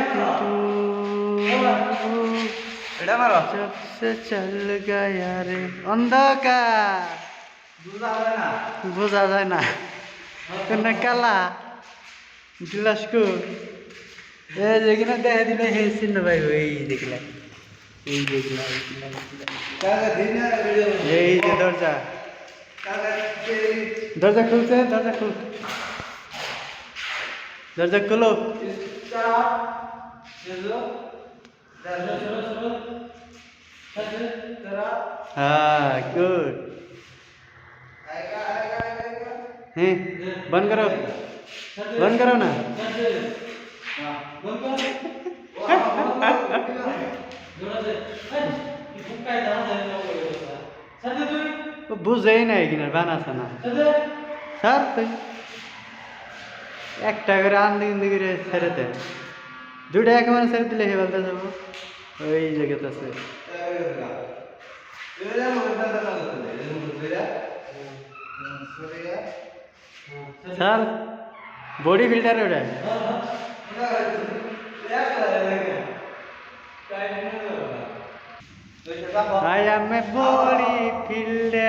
कि तू जब से चल गया रे अंधकार বোঝা যায় না কোন কালা गिलासको ए যেখানে দেখা দিলে হে চিহ্ন ভাই এই দেখলা এই দেখলা এই যে দরজা দরজা খুলছে দরজা খুলো हाँ गुड हैं बंद करो ना বুঝেই নাই কিনা বানাছে না স্যার তুই একটা করে আন্দি করে ছেড়ে দে দুইটা একেবারে ছেড়ে দিলে হে বলতে যাবো ওই জায়গাতে আছে স্যার বডি বিল্ডার ওটা I am a bodybuilder.